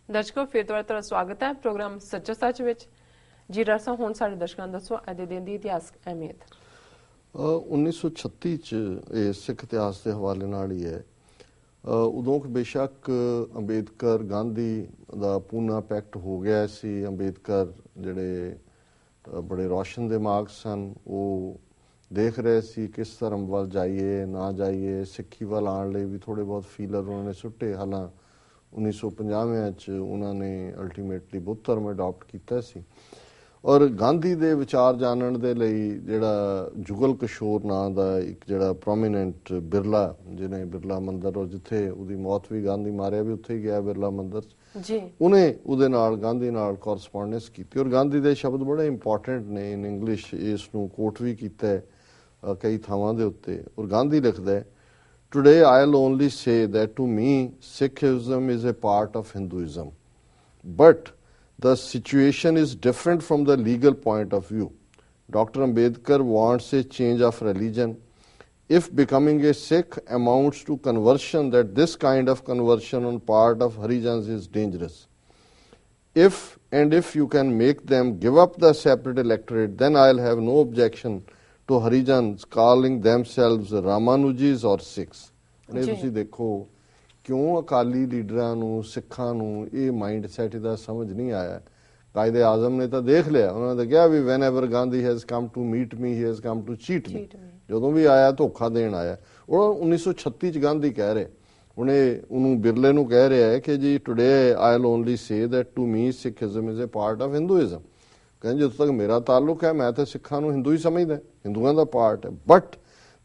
ਦਰਸ਼ਕੋ ਫਿਰ ਤੁਹਾਡਾ ਸਵਾਗਤ ਹੈ ਪ੍ਰੋਗਰਾਮ ਸੱਚੋ ਸੱਚ ਵਿੱਚ। ਜੀ ਡਾਕਟਰ ਸਾਹਿਬ ਹੁਣ ਸਾਡੇ ਦਰਸ਼ਕਾਂ ਨੂੰ ਦੱਸੋ ਅੱਜ ਦੇ ਦਿਨ ਦੀ ਇਤਿਹਾਸਕ ਅਹਿਮੀਅਤ। 1936 ਚ ਇਹ ਸਿੱਖ ਇਤਿਹਾਸ ਦੇ ਹਵਾਲੇ ਨਾਲ ਹੀ ਹੈ। ਉਦੋਂ ਕਿ ਬੇਸ਼ੱਕ ਅੰਬੇਦਕਰ ਗਾਂਧੀ ਦਾ ਪੂਨਾ ਪੈਕਟ ਹੋ ਗਿਆ ਸੀ। ਅੰਬੇਦਕਰ ਜਿਹੜੇ ਬੜੇ ਰੌਸ਼ਨ ਦਿਮਾਗ ਸਨ, ਉਹ ਦੇਖ ਰਹੇ ਸੀ ਕਿਸ ਧਰਮ ਵੱਲ ਜਾਈਏ ਨਾ ਜਾਈਏ। ਸਿੱਖੀ ਵੱਲ ਆਉਣ ਲਈ ਵੀ ਥੋੜ੍ਹੇ ਬਹੁਤ ਫੀਲਰ ਉਹਨਾਂ ਨੇ ਸੁੱਟੇ। ਹਾਲਾਂ 1950 ਚ ਉਹਨਾਂ ਨੇ ਅਲਟੀਮੇਟਲੀ ਬੁੱਧ ਧਰਮ ਅਡਾਪਟ ਕੀਤਾ ਸੀ। ਔਰ ਗਾਂਧੀ ਦੇ ਵਿਚਾਰ ਜਾਣਨ ਦੇ ਲਈ ਜਿਹੜਾ ਜੁਗਲ ਕਿਸ਼ੋਰ ਨਾਂ ਦਾ ਇੱਕ ਜਿਹੜਾ ਪ੍ਰੋਮੀਨੈਂਟ ਬਿਰਲਾ, ਜਿਹਨੇ ਬਿਰਲਾ ਮੰਦਰ, ਔਰ ਜਿੱਥੇ ਉਹਦੀ ਮੌਤ ਵੀ ਗਾਂਧੀ ਮਾਰਿਆ ਵੀ ਉੱਥੇ ਹੀ ਗਿਆ ਬਿਰਲਾ ਮੰਦਰ ਚ, ਉਹਨੇ ਉਹਦੇ ਨਾਲ ਗਾਂਧੀ ਨਾਲ ਕੋਰਸਪੋਂਡੈਂਸ ਕੀਤੀ। ਔਰ ਗਾਂਧੀ ਦੇ ਸ਼ਬਦ ਬੜੇ ਇੰਪੋਰਟੈਂਟ ਨੇ ਇਨ ਇੰਗਲਿਸ਼, ਇਸ ਨੂੰ ਕੋਟ ਵੀ ਕੀਤਾ ਹੈ ਕਈ ਥਾਵਾਂ ਦੇ ਉੱਤੇ। ਔਰ ਗਾਂਧੀ ਲਿਖਦਾ ਹੈ, Today I'll only say that to me Sikhism is a part of Hinduism, but the situation is different from the legal point of view. Dr. Ambedkar wants a change of religion. If becoming a Sikh amounts to conversion, that this kind of conversion on part of Harijans is dangerous. If you can make them give up the separate electorate, then I'll have no objection to Harijans calling themselves Ramanujis or Sikhs. ਨੇ ਤੁਸੀਂ ਦੇਖੋ ਕਿਉਂ ਅਕਾਲੀ ਲੀਡਰਾਂ ਨੂੰ, ਸਿੱਖਾਂ ਨੂੰ ਇਹ mind set ਦਾ ਸਮਝ ਨਹੀਂ ਆਇਆ। ਕਾਇਦੇ ਆਜ਼ਮ ਨੇ ਤਾਂ ਦੇਖ ਲਿਆ, ਉਹਨਾਂ ਨੇ ਕਿਹਾ ਵੀ whenever Gandhi has come to meet me he has come to cheat me. ਜਦੋਂ ਵੀ ਆਇਆ ਧੋਖਾ ਦੇਣ ਆਇਆ। ਉਹ 1936 ਚ ਗਾਂਧੀ ਕਹਿ ਰਹੇ, ਉਹਨੇ ਉਹਨੂੰ ਬਿਰਲੇ ਨੂੰ ਕਹਿ ਰਿਹਾ ਹੈ ਕਿ ਜੀ today I will only say that to me Sikhism is a part of Hinduism. ਕਹਿੰਦੇ ਜਦੋਂ ਤੱਕ ਮੇਰਾ ਤਾਲੁਕ ਹੈ ਮੈਂ ਤਾਂ ਸਿੱਖਾਂ ਨੂੰ ਹਿੰਦੂ ਹੀ ਸਮਝਦਾ, ਹਿੰਦੂਆਂ ਦਾ ਪਾਰਟ ਹੈ, but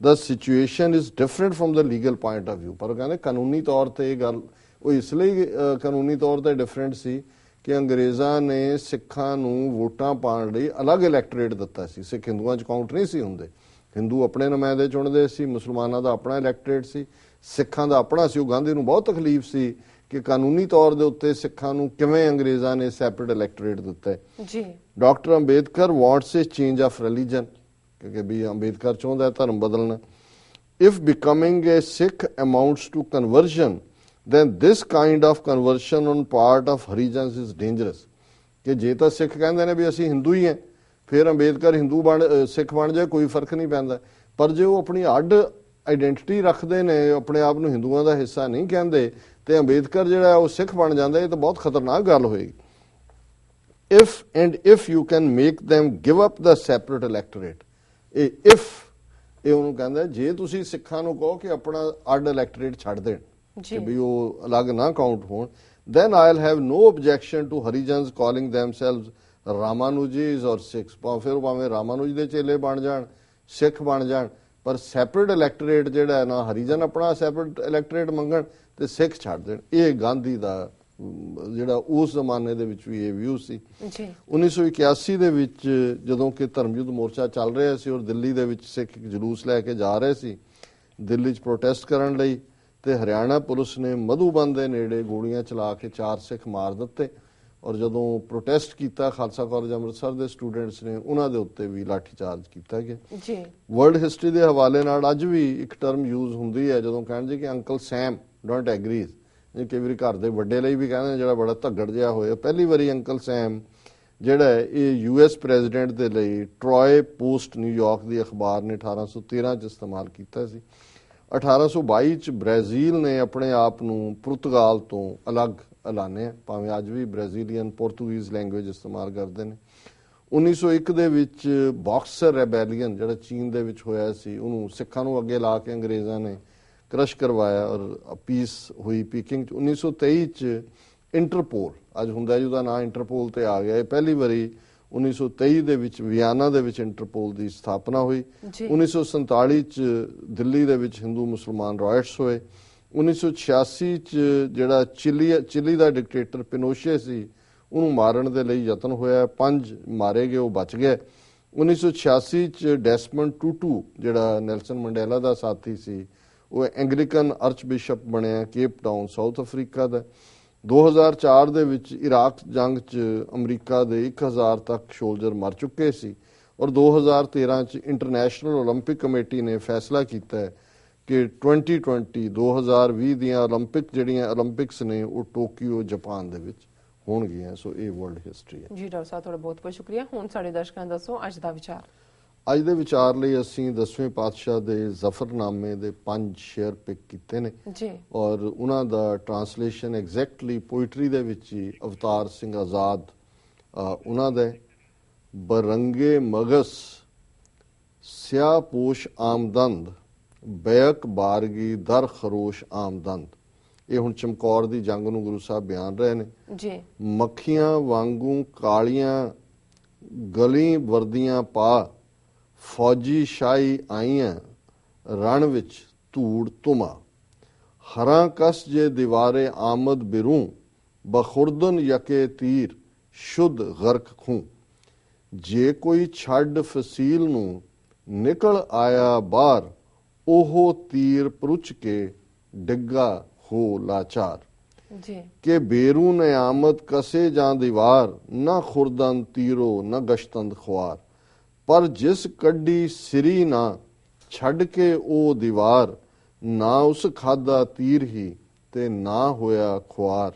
the situation is different from the legal point of view. ਪਰ ਕਹਿੰਦੇ ਕਾਨੂੰਨੀ ਤੌਰ ਤੇ ਇਹ ਗੱਲ ਉਹ ਇਸ ਲਈ ਕਾਨੂੰਨੀ ਤੌਰ ਤੇ ਡਿਫਰੈਂਟ ਸੀ ਕਿ ਅੰਗਰੇਜ਼ਾਂ ਨੇ ਸਿੱਖਾਂ ਨੂੰ ਵੋਟਾਂ ਪਾਉਣ ਲਈ ਅਲੱਗ ਇਲੈਕਟੋਰੇਟ ਦਿੱਤਾ ਸੀ। ਸਿੱਖ ਹਿੰਦੂਆਂ ਚ ਕਾਊਂਟ ਨਹੀਂ ਸੀ ਹੁੰਦੇ। ਹਿੰਦੂ ਆਪਣੇ ਨੁਮਾਇੰਦੇ ਚੁਣਦੇ ਸੀ, ਮੁਸਲਮਾਨਾਂ ਦਾ ਆਪਣਾ ਇਲੈਕਟੋਰੇਟ ਸੀ, ਸਿੱਖਾਂ ਦਾ ਆਪਣਾ ਸੀ। ਉਹ ਗਾਂਧੀ ਨੂੰ ਬਹੁਤ ਤਕਲੀਫ ਸੀ ਕਿ ਕਾਨੂੰਨੀ ਤੌਰ ਦੇ ਉੱਤੇ ਸਿੱਖਾਂ ਨੂੰ ਕਿਵੇਂ ਅੰਗਰੇਜ਼ਾਂ ਨੇ ਸੈਪਰੇਟ ਇਲੈਕਟੋਰੇਟ ਦਿੱਤਾ ਹੈ। Doctor Ambedkar wants a change of religion, ਕਿਉਂਕਿ ਵੀ ਅੰਬੇਦਕਰ ਚਾਹੁੰਦਾ ਧਰਮ ਬਦਲਣਾ। If becoming a Sikh amounts to conversion, then this kind of conversion on part of Harijans is dangerous. ਕਿ ਜੇ ਤਾਂ ਸਿੱਖ ਕਹਿੰਦੇ ਨੇ ਵੀ ਅਸੀਂ ਹਿੰਦੂ ਹੀ ਹਾਂ, ਫਿਰ ਅੰਬੇਦਕਰ ਹਿੰਦੂ ਸਿੱਖ ਬਣ ਜਾਏ ਕੋਈ ਫਰਕ ਨਹੀਂ ਪੈਂਦਾ। ਪਰ ਜੇ ਉਹ ਆਪਣੀ ਅੱਡ ਆਈਡੈਂਟਿਟੀ ਰੱਖਦੇ ਨੇ, ਆਪਣੇ ਆਪ ਨੂੰ ਹਿੰਦੂਆਂ ਦਾ ਹਿੱਸਾ ਨਹੀਂ ਕਹਿੰਦੇ, ਤੇ ਅੰਬੇਦਕਰ ਜਿਹੜਾ ਉਹ ਸਿੱਖ ਬਣ ਜਾਂਦਾ, ਇਹ ਤਾਂ ਬਹੁਤ ਖਤਰਨਾਕ ਗੱਲ ਹੋਏਗੀ। if you can make them give up the separate electorate, ਇਹ ਉਹਨੂੰ ਕਹਿੰਦਾ ਜੇ ਤੁਸੀਂ ਸਿੱਖਾਂ ਨੂੰ ਕਹੋ ਕਿ ਆਪਣਾ ਅੱਡ ਇਲੈਕਟੋਰੇਟ ਛੱਡ ਦੇਣ ਕਿ ਵੀ ਉਹ ਅਲੱਗ ਨਾ ਕਾਊਂਟ ਹੋਣ, then I'll have no objection to Harijans calling themselves Ramanujis or Sikhs। ਫਿਰ ਭਾਵੇਂ ਰਾਮਾਨੁਜ ਦੇ ਚੇਲੇ ਬਣ ਜਾਣ, ਸਿੱਖ ਬਣ ਜਾਣ, ਪਰ ਸੈਪਰੇਟ ਇਲੈਕਟੋਰੇਟ ਜਿਹੜਾ ਹੈ ਨਾ, ਹਰੀਜਨ ਆਪਣਾ ਸੈਪਰੇਟ ਇਲੈਕਟੋਰੇਟ ਮੰਗਣ ਤੇ ਸਿੱਖ ਛੱਡ ਦੇਣ। ਇਹ ਗਾਂਧੀ ਦਾ ਜਿਹੜਾ ਉਸ ਜ਼ਮਾਨੇ ਦੇ ਵਿੱਚ ਵੀ ਇਹ ਵਿਊ ਸੀ। 1981 ਦੇ ਵਿੱਚ ਜਦੋਂ ਕਿ ਧਰਮ ਯੁੱਧ ਮੋਰਚਾ ਚੱਲ ਰਿਹਾ ਸੀ ਔਰ ਦਿੱਲੀ ਦੇ ਵਿੱਚ ਸਿੱਖ ਇੱਕ ਜਲੂਸ ਲੈ ਕੇ ਜਾ ਰਹੇ ਸੀ ਦਿੱਲੀ 'ਚ ਪ੍ਰੋਟੈਸਟ ਕਰਨ ਲਈ, ਤੇ ਹਰਿਆਣਾ ਪੁਲਿਸ ਨੇ ਮਧੂਬਨ ਦੇ ਨੇੜੇ ਗੋਲੀਆਂ ਚਲਾ ਕੇ 4 ਸਿੱਖ ਮਾਰ ਦਿੱਤੇ। ਔਰ ਜਦੋਂ ਪ੍ਰੋਟੈਸਟ ਕੀਤਾ ਖਾਲਸਾ ਕਾਲਜ ਅੰਮ੍ਰਿਤਸਰ ਦੇ ਸਟੂਡੈਂਟਸ ਨੇ, ਉਹਨਾਂ ਦੇ ਉੱਤੇ ਵੀ ਲਾਠੀ ਚਾਰਜ ਕੀਤਾ ਗਿਆ। ਵਰਲਡ ਹਿਸਟਰੀ ਦੇ ਹਵਾਲੇ ਨਾਲ ਅੱਜ ਵੀ ਇੱਕ ਟਰਮ ਯੂਜ਼ ਹੁੰਦੀ ਹੈ ਜਦੋਂ ਕਹਿੰਦੇ ਕਿ ਅੰਕਲ ਸੈਮ ਡੋਂਟ ਐਗਰੀਜ਼। ਜੇ ਕਈ ਵਾਰੀ ਘਰ ਦੇ ਵੱਡੇ ਲਈ ਵੀ ਕਹਿੰਦੇ ਜਿਹੜਾ ਬੜਾ ਧੱਗੜ ਜਿਹਾ ਹੋਇਆ। ਪਹਿਲੀ ਵਾਰੀ ਅੰਕਲ ਸੈਮ ਜਿਹੜਾ ਹੈ ਇਹ US ਪ੍ਰੈਜ਼ੀਡੈਂਟ ਦੇ ਲਈ ਟਰੋਏ ਪੋਸਟ ਨਿਊਯਾਰਕ ਦੀ ਅਖਬਾਰ ਨੇ 1813 ਚ ਇਸਤੇਮਾਲ ਕੀਤਾ ਸੀ। 1822 ਚ ਬ੍ਰਾਜ਼ੀਲ ਨੇ ਆਪਣੇ ਆਪ ਨੂੰ ਪੁਰਤਗਾਲ ਤੋਂ ਅਲੱਗ ਐਲਾਨਿਆ, ਭਾਵੇਂ ਅੱਜ ਵੀ ਬ੍ਰਾਜ਼ੀਲੀਅਨ ਪੋਰਤੂਗੀਜ਼ ਲੈਂਗੁਏਜ ਇਸਤੇਮਾਲ ਕਰਦੇ ਨੇ। 1901 ਦੇ ਵਿੱਚ ਬਾਕਸਰ ਰੈਬੈਲੀਅਨ ਜਿਹੜਾ ਚੀਨ ਦੇ ਵਿੱਚ ਹੋਇਆ ਸੀ, ਉਹਨੂੰ ਸਿੱਖਾਂ ਨੂੰ ਅੱਗੇ ਲਾ ਕੇ ਅੰਗਰੇਜ਼ਾਂ ਨੇ ਕ੍ਰਸ਼ ਕਰਵਾਇਆ ਔਰ ਪੀਸ ਹੋਈ ਪੀਕਿੰਗ 'ਚ। 1923 ਚ ਇੰਟਰਪੋਲ ਅੱਜ ਹੁੰਦਾ ਜਿਹਦਾ ਨਾਂ ਇੰਟਰਪੋਲ ਤੇ ਆ ਗਿਆ। ਇਹ ਪਹਿਲੀ ਵਾਰੀ 1923 ਦੇ ਵਿੱਚ ਵਿਆਨਾ ਦੇ ਵਿੱਚ ਇੰਟਰਪੋਲ ਦੀ ਸਥਾਪਨਾ ਹੋਈ। 1947 ਚ ਦਿੱਲੀ ਦੇ ਵਿੱਚ ਹਿੰਦੂ ਮੁਸਲਮਾਨ ਰਾਇਟਸ ਹੋਏ। 1986 ਚ ਜਿਹੜਾ ਚਿਲੀ ਦਾ ਡਿਕਟੇਟਰ ਪਿਨੋਸ਼ੇ ਸੀ, ਉਹਨੂੰ ਮਾਰਨ ਦੇ ਲਈ ਯਤਨ ਹੋਇਆ, 5 ਮਾਰੇ ਗਏ, ਉਹ ਬਚ ਗਏ। 1986 ਚ ਡੈਸਮੰਡ ਟੂਟੂ ਜਿਹੜਾ ਨੈਲਸਨ ਮੰਡੇਲਾ ਦਾ ਸਾਥੀ ਸੀ, ਉਹ ਐਂਗਲੀਕਨ ਆਰਚ ਬਿਸ਼ਪ ਬਣਿਆ ਕੇਪ ਟਾਊਨ ਸਾਊਥ ਅਫਰੀਕਾ ਦਾ। 2004 ਦੇ ਵਿੱਚ ਇਰਾਕ ਜੰਗ 'ਚ ਅਮਰੀਕਾ ਦੇ 1000 ਤੱਕ ਸੋਲਜਰ ਮਰ ਚੁੱਕੇ ਸੀ। ਔਰ 2013 ਚ ਇੰਟਰਨੈਸ਼ਨਲ ਓਲੰਪਿਕ ਕਮੇਟੀ ਨੇ ਫੈਸਲਾ ਕੀਤਾ ਹੈ ਕਿ 2020 2020 ਦੀਆਂ 올림픽ਸ ਨੇ ਉਹ ਟੋਕੀਓ ਜਾਪਾਨ ਦੇ ਵਿੱਚ ਹੋਣਗੀਆਂ। ਸੋ ਇਹ ਵਰਲਡ ਹਿਸਟਰੀ ਹੈ ਜੀ। ਡਾਕਟਰ ਸਾਹਿਬ ਤੁਹਾਡਾ ਬਹੁਤ ਬਹੁਤ ਸ਼ੁਕਰੀਆ। ਹੁਣ ਸਾਡੇ ਦਰਸ਼ਕਾਂ ਨੂੰ ਦੱਸੋ ਅੱਜ ਦਾ ਵਿਚਾਰ। ਅੱਜ ਦੇ ਵਿਚਾਰ ਲਈ ਅਸੀਂ 10ਵੇਂ ਪਾਤਸ਼ਾਹ ਦੇ ਜ਼ਫਰਨਾਮੇ ਦੇ 5 ਸ਼ੇਅਰ ਪਿਕ ਕੀਤੇ ਨੇ ਜੀ, ਔਰ ਉਹਨਾਂ ਦਾ ਟਰਾਂਸਲੇਸ਼ਨ ਐਗਜ਼ੈਕਟਲੀ ਪੋਇਟਰੀ ਦੇ ਵਿੱਚ ਹੀ ਅਵਤਾਰ ਸਿੰਘ ਆਜ਼ਾਦ ਉਹਨਾਂ ਦਾ ਬਰੰਗੇ ਮਗਸ ਸਿਆਹ ਪੋਸ਼ ਆਮਦੰਦ ਬੈਕ ਬਾਰਗੀ ਦਰ ਖਰੋਸ਼ ਆਮਦੰਦ। ਇਹ ਹੁਣ ਚਮਕੌਰ ਦੀ ਜੰਗ ਨੂੰ ਗੁਰੂ ਸਾਹਿਬ ਬਿਆਨ ਰਹੇ ਨੇ ਜੀ। ਮੱਖੀਆਂ ਵਾਂਗੂ ਕਾਲੀਆਂ ਗਲੀ ਵਰਦੀਆਂ ਪਾ ਫੌਜੀ ਸ਼ਾਹੀ ਆਈਆਂ ਰਣ ਵਿੱਚ ਧੂੜ ਧੁਮਾ ਹਰਾਂ ਕਸ ਜੇ ਦੀਵਾਰੇ ਆਮਦ ਬਿਰੂ ਬਖੁਰਦਨ ਯਕੇ ਤੀਰ ਸ਼ੁੱਧ ਗਰਕ ਖੂੰ। ਜੇ ਕੋਈ ਛੱਡ ਫਸੀਲ ਨੂੰ ਨਿਕਲ ਆਇਆ ਬਾਹਰ ਉਹ ਤੀਰ ਪਰੁਚ ਕੇ ਡਿੱਗਾ ਹੋ ਲਾਚਾਰ। ਜੀ ਕਿ ਬੇਰੂ ਨੇ ਆਮਦ ਕਸੇ ਜਾਂ ਦੀਵਾਰ ਨਾ ਖੁਰਦਨ ਤੀਰੋ ਨਾ ਗਸ਼ਤੰਦ ਖੁਆਰ। ਪਰ ਜਿਸ ਕੱਢੀ ਸਿਰੀ ਨਾ ਛੱਡ ਕੇ ਉਹ ਦੀਵਾਰ ਨਾ ਉਸ ਖਾਦਾ ਤੀਰ ਹੀ ਤੇ ਨਾ ਹੋਇਆ ਖੁਆਰ।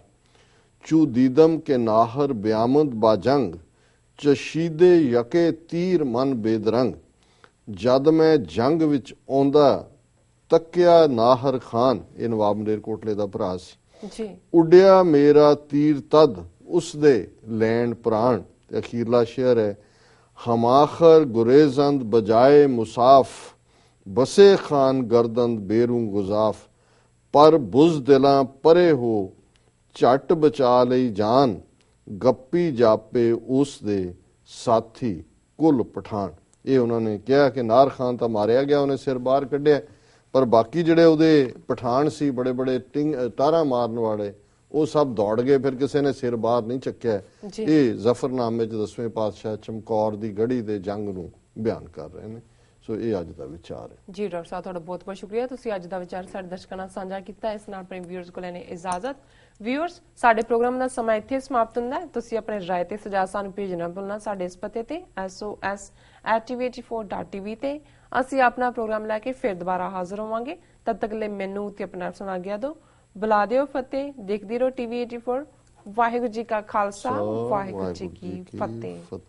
ਚੂ ਦੀਦਮ ਕੇ ਨਾਹਰ ਬਿਆਮਦ ਬਾਜੰਗ ਚਸ਼ੀਦੇ ਯਕੇ ਤੀਰ ਮਨ ਬੇਦਰੰਗ। ਜਦ ਮੈਂ ਜੰਗ ਵਿੱਚ ਆਉਂਦਾ ਤੱਕਿਆ ਨਾਹਰ ਖਾਨ, ਇਹ ਨਵਾਬ ਮਲੇਰਕੋਟਲੇ ਦਾ ਭਰਾ ਸੀ, ਜੀ। ਉੱਡਿਆ ਮੇਰਾ ਤੀਰ ਤਦ ਉਸਦੇ ਲੈਣ ਪ੍ਰਾਣ। ਤੇ ਅਖੀਰਲਾ ਸ਼ੇਅਰ ਹੈ ਹਮਾਖਰ ਗੁਰੇਜ਼ੰਦ ਬਜਾਏ ਮੁਸਾਫ ਬਸੇ ਖਾਨ ਗਰਦੰਦ ਬੇਰੂ ਗੁਜ਼ਾਫ। ਪਰ ਬੁਜ਼ ਦਿਲਾਂ ਪਰੇ ਹੋ ਝੱਟ ਬਚਾ ਲਈ ਜਾਨ ਗੱਪੀ ਜਾਪੇ ਉਸ ਦੇ ਸਾਥੀ ਕੁਲ ਪਠਾਨ। ਇਹ ਉਹਨਾਂ ਨੇ ਕਿਹਾ ਕਿ ਨਾਰ ਖਾਨ ਤਾਂ ਮਾਰਿਆ ਗਿਆ, ਉਹਨੇ ਸਿਰ ਬਾਹਰ ਕੱਢਿਆ, ਪਰ ਬਾਕੀ ਜਿਹੜੇ ਉਹਦੇ ਪਠਾਨ ਸੀ ਬੜੇ ਬੜੇ ਤਾਰਾ ਮਾਰਨ ਵਾਲੇ ਉਹ ਸਭ ਦੌੜ ਗਏ, ਫਿਰ ਕਿਸੇ ਨੇ ਸਿਰ ਬਾਹਰ ਨਹੀਂ ਚੱਕਿਆ। ਇਹ ਜ਼ਫਰਨਾਮੇ 'ਚ 10ਵੇਂ ਪਾਤਸ਼ਾਹ ਚਮਕੌਰ ਦੀ ਗੜੀ ਦੇ ਜੰਗ ਨੂੰ ਬਿਆਨ ਕਰ ਰਹੇ ਨੇ। ਸੋ ਇਹ ਅੱਜ ਦਾ ਵਿਚਾਰ ਹੈ ਜੀ। ਡਾਕਟਰ ਸਾਹਿਬ ਤੁਹਾਡਾ ਬਹੁਤ ਬਹੁਤ ਸ਼ੁਕਰੀਆ। ਤੁਸੀਂ ਅੱਜ ਦਾ ਵਿਚਾਰ ਸਾਡੇ ਦਰਸ਼ਕਾਂ ਨਾਲ ਸਾਂਝਾ ਕੀਤਾ। ਇਸ ਨਾਲ ਆਪਣੇ ਵਿਊਅਰਸ ਕੋਲ ਲੈਣੇ ਇਜਾਜ਼ਤ। ਵਿਊਅਰਸ, ਸਾਡੇ ਪ੍ਰੋਗਰਾਮ ਦਾ ਸਮਾਂ ਇੱਥੇ ਸਮਾਪਤ ਹੁੰਦਾ ਹੈ। ਤੁਸੀਂ ਆਪਣੇ ਰਾਏ ਤੇ ਸੁਝਾਅ ਸਾਨੂੰ ਭੇਜਣਾ ਭੁੱਲਣਾ ਸਾਡੇ ਇਸ ਪਤੇ ਤੇ SOS@tv84.tv ਤੇ। ਅਸੀਂ ਆਪਣਾ ਪ੍ਰੋਗਰਾਮ ਲੈ ਕੇ ਫਿਰ ਦੁਬਾਰਾ ਹਾਜ਼ਰ ਹੋਵਾਂਗੇ। ਤਦ ਤੱਕ ਲਈ ਮੈਨੂੰ ਤੇ ਆਪਣਾ ਸੁਣਾ ਗਿਆ ਦੋ। ਬੁਲਾ ਦਿਓ ਫਤਿਹ। ਦੇਖਦੀ ਰਹੋ TV 84। ਵਾਹਿਗੁਰੂ ਜੀ ਕਾ ਖਾਲਸਾ, ਵਾਹਿਗੁਰੂ ਜੀ ਕੀ ਫਤਿਹ।